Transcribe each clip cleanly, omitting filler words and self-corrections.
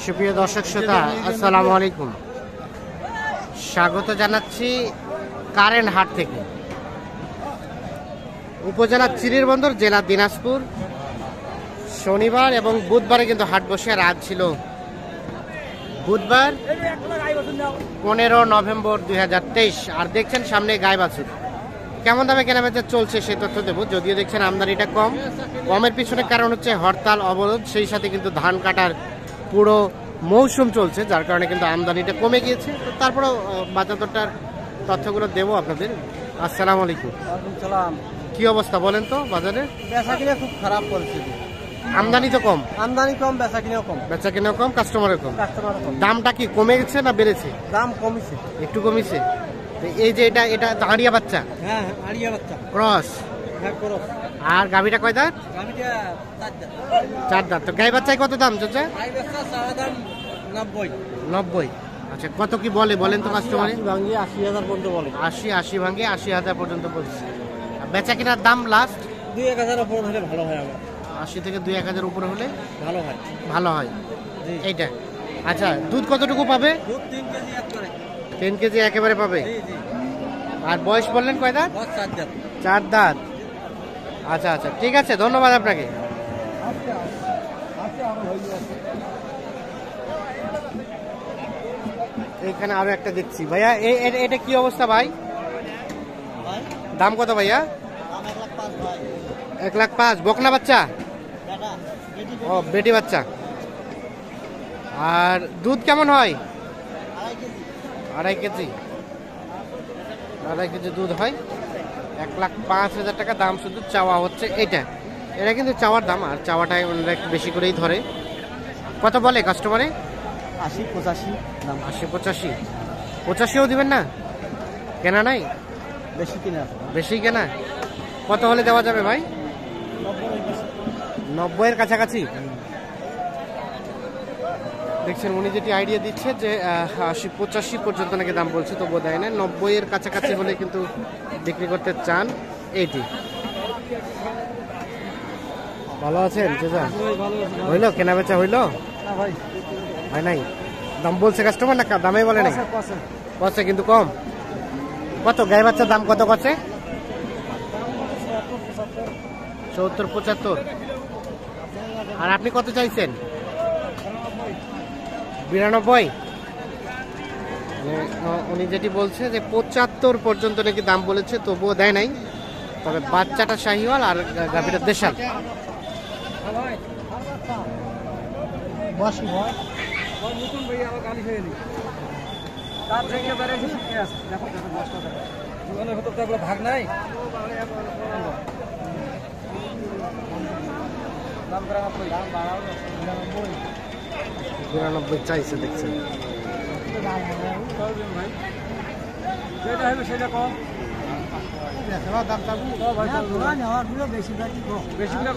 সুপ্রিয় দর্শক শ্রোতা, আসসালামু আলাইকুম। স্বাগত জানাচ্ছি কারেন্ট হাট থেকে, উপজেলা চিরিরবন্দর, জেলা দিনাজপুর। শনিবার এবং বুধবারে কিন্তু হাট বসে, আর আজ ছিল বুধবার 15 নভেম্বর 2023। আর দেখছেন সামনে গাই বাছুর কেমন দামে কেনাবেচা চলছে সেই তথ্য দেবো। যদিও দেখছেন আমদানিটা কমের পিছনে কারণ হচ্ছে হরতাল, অবরোধ, সেই সাথে কিন্তু ধান কাটার পুরো মৌসুম চলছে, যার কারণে কিন্তু আমদানিটা কমে গিয়েছে। তো তারপরেও বাজার দরটার তথ্যগুলো দেবো আপনাদের। আসসালামু আলাইকুম। কি অবস্থা বলেন তো বাজারে? বেচা কিনা খুব খারাপ পরিস্থিতি। আমদানি তো কম, আমদানি কম, বেচা কিনাও কম। বেচা কিনাও কম, কাস্টমারও কম। কাস্টমারও কম। দামটা কি কমে গেছে না বেড়েছে? দাম কমেছে, একটু কমেছে। এই যে এটা দাঁড়িয়া বাচ্চা, হ্যাঁ আড়িয়া বাচ্চা, ক্রস। হ্যাঁ ক্রস। আর গাভীটা কয় দাঁত? গাভীটা 4 দাঁত। 4 দাঁত। তো গাই বাচ্চায় কত দাম চাচা? গাই বাচ্চা চাওয়া দাম 90। 90। আচ্ছা, কত কি বলেন তো কাস্টমারে? 80 ভাঙি 80,000 পর্যন্ত বলে। 80 ভাঙে 80,000 পর্যন্ত বলছে। বেচা কিনার দাম লাস্ট 2-1000 উপর হলে ভালো হয়। আমার 80 থেকে 2-1000 উপরে হলে ভালো হয়, ভালো হয় জি। এইটা। আচ্ছা, দুধ কতটুকু পাবে? দুধ 3 কেজি একবারে। 3 কেজি একেবারে পাবে। জি জি। আর বয়স বললেন কয় দাঁত? 4 দাঁত। 4 দাঁত। আচ্ছা আচ্ছা, ঠিক আছে, ধন্যবাদ আপনাকে। এখানে আরো একটা দেখছি ভাইয়া। এটা কি অবস্থা ভাই? দাম কত ভাইয়া? 1,05,000। বকনা বাচ্চা? ও, বেটি বাচ্চা। আর দুধ কেমন হয়? 2.5 কেজি। 2.5 কেজি দুধ হয়। 1,05,000 টাকা দাম শুধু চাওয়া হচ্ছে। এটা কিন্তু চাওয়ার দাম, আর চাওয়াটাই একটু বেশি করেই ধরে। কত বলে কাস্টমারে? 80-85 দাম। 80-85। 85ও দিবেন না? কেনা নাই? বেশি কিনা, বেশি কেনা। কত হলে দেওয়া যাবে ভাই? 90-এর কাছাকাছি। দেখছেন উনি যেটি আইডিয়া দিচ্ছে যে 80-85 পর্যন্ত নাকি দাম বলছে, তবুও দেয় না। 90-এর কাছাকাছি হলে কিন্তু বিক্রি করতে চান। এইটি ভালো আছেন চাচা? হইলো কেনা বেচা হইলো? না ভাই, হয় নাই। দাম বলছে কাস্টমার না দামে বলে নাই? কছে কিন্তু কম। কত গাই বাচ্চার দাম কত কছে? 70-75। আর আপনি কত চাইছেন? 92। উনি যেটি বলছে যে 75 পর্যন্ত নাকি দাম বলেছে, তবুও দেয় নাই। তবে বাচ্চাটা শাহিওয়াল আর গাভীটা দেশাল। ভাগ নাই। 92 চাইছে দেখছেন। সেটা কম।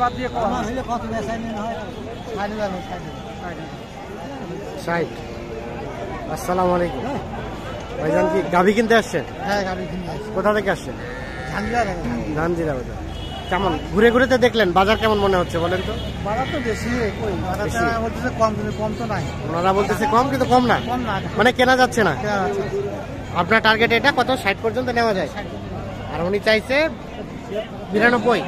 বাদ দিয়ে কম হইলে কত বেচা হয়? 60। আসসালামু আলাইকুম ভাইজান, কি গাভী কিনতে আসছেন? হ্যাঁ গাভী কিনতে আসছি। কোথা থেকে আসছেন? ধানজিরা বাজার। কেমন ঘুরে ঘুরে তো দেখলেন, বাজার কেমন মনে হচ্ছে বলেন তো? বাজার তো বেশি, বলতেছে কম, কিন্তু কম তো নাই। ওনারা বলতেছে কম, কিন্তু কম না, কম না, মানে কেনা যাচ্ছে না। আপনার টার্গেট এটা কত? 60 পর্যন্ত নেওয়া যায়। আর উনি চাইছে 92।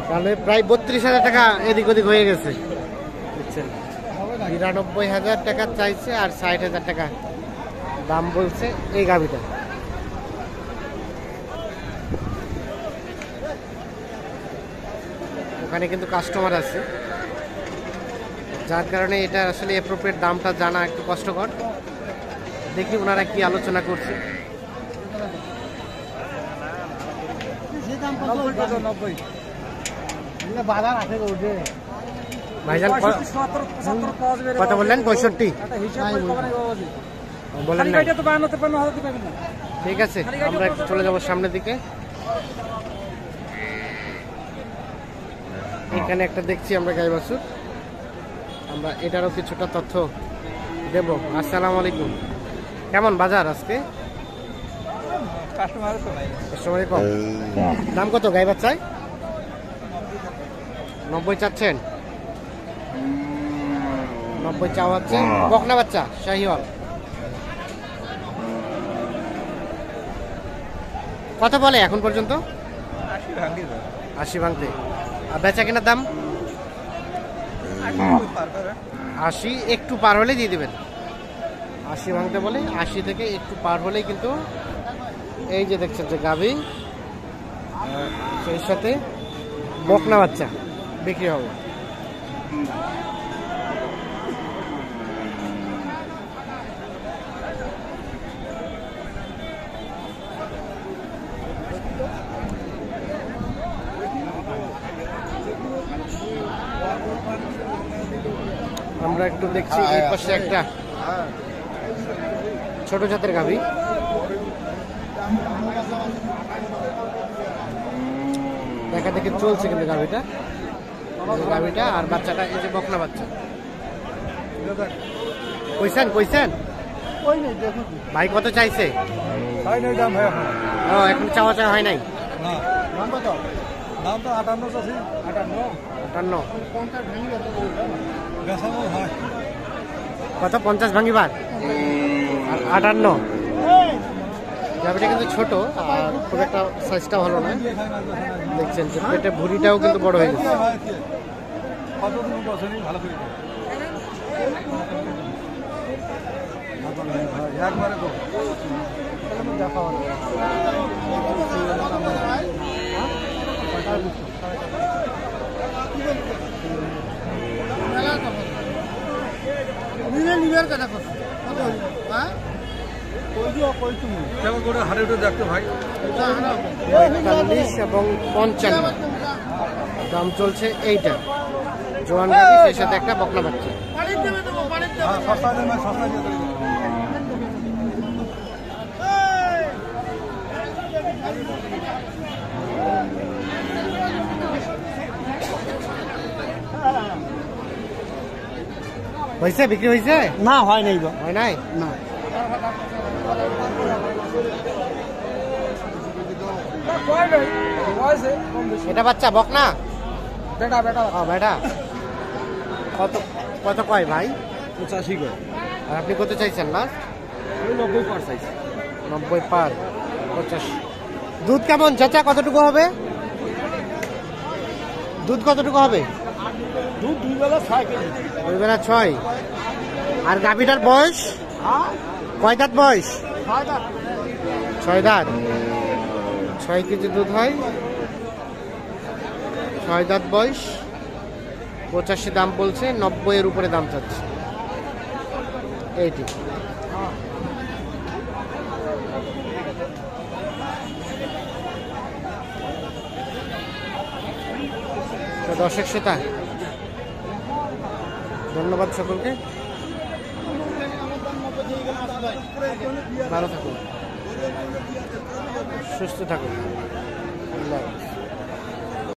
তাহলে প্রায় 32,000 টাকা এদিক ওদিক হয়ে গেছে। বুঝছেন, 92,000 টাকা চাইছে আর 60,000 টাকা দাম বলছে এই গাভীটা। ওখানে কিন্তু কাস্টমার আছে, যার কারণে এটা আসলে অ্যাপ্রোপ্রিয়েট দামটা জানা একটু কষ্টকর। দেখি ওনারা কি আলোচনা করছে। ভাইজান কত বললেন? 65 বলেন না? ঠিক আছে, আমরা একটু চলে যাবো সামনের দিকে। এখানে একটা দেখছি আমরা গাই বাছুর, আমরা এটারও কিছুটা তথ্য দেব। আসসালামু আলাইকুম। কেমন বাজার আজকে? কাস্টমার কম। দাম কত গাই বাচ্চায়? 90 চাচ্ছেন। 90 চাওয়া হচ্ছে। বকনা বাচ্চা শাহিওয়াল, কত বলে এখন পর্যন্ত? 80 ভাঙতে। আর বেচা কেনার দাম 80, একটু পার হলে দিয়ে দেবেন। 80 ভাঙতে বলে, 80 থেকে একটু পার হলেই কিন্তু এই যে দেখছেন যে গাভী, সেই সাথে বকনা বাচ্চা বিক্রি হবে। আমরা একটু দেখছি এই পাশে একটা ছোট জাতের গাভী, দেখা দেখে চলছে কিন্তু গাভীটা, গাভীটা আর বাচ্চাটা এই যে বকনা বাচ্চা। কইছেন ভাই কত চাইছে? ও এখন চাওয়া চাওয়া হয় নাই। কত? 50 ভাঙিবার আর 58। গাভীটা কিন্তু ছোট আর খুব একটা সাইজটা ভালো না, দেখছেন যে পেটে ভুঁড়িটাও কিন্তু বড় হয়ে গেছে। এবং 55 দাম চলছে এইটা। জোয়ান গাভী, সেই সাথে একটা বকনা বাচ্চা। হয়েছে, বিক্রি হয়েছে? না হয় নাই, হয় নাই না। এটা বাচ্চা বকনা বেটা। কত কত কয় ভাই? 85 করে। আর আপনি কত চাইছেন লাস্ট? 90 পার চাইছি। 90 পার, 85। দুধ কেমন চাচা, কতটুকু হবে? দুধ কতটুকু হবে? দুধ 2 বেলা 6 কেজি। 2 বেলা 6। আর গাভীটার বয়স কয় দাঁত বয়স? 6 দাঁত। 6 কেজি দুধ হয়, 6 দাঁত বয়স। 85 দাম বলছে, 90 এর উপরে দাম চাচ্ছে। এইটি দর্শক শ্রোতা, ধন্যবাদ সকলকে, ভালো থাকুন, সুস্থ থাকুন, আল্লাহ হাফেজ।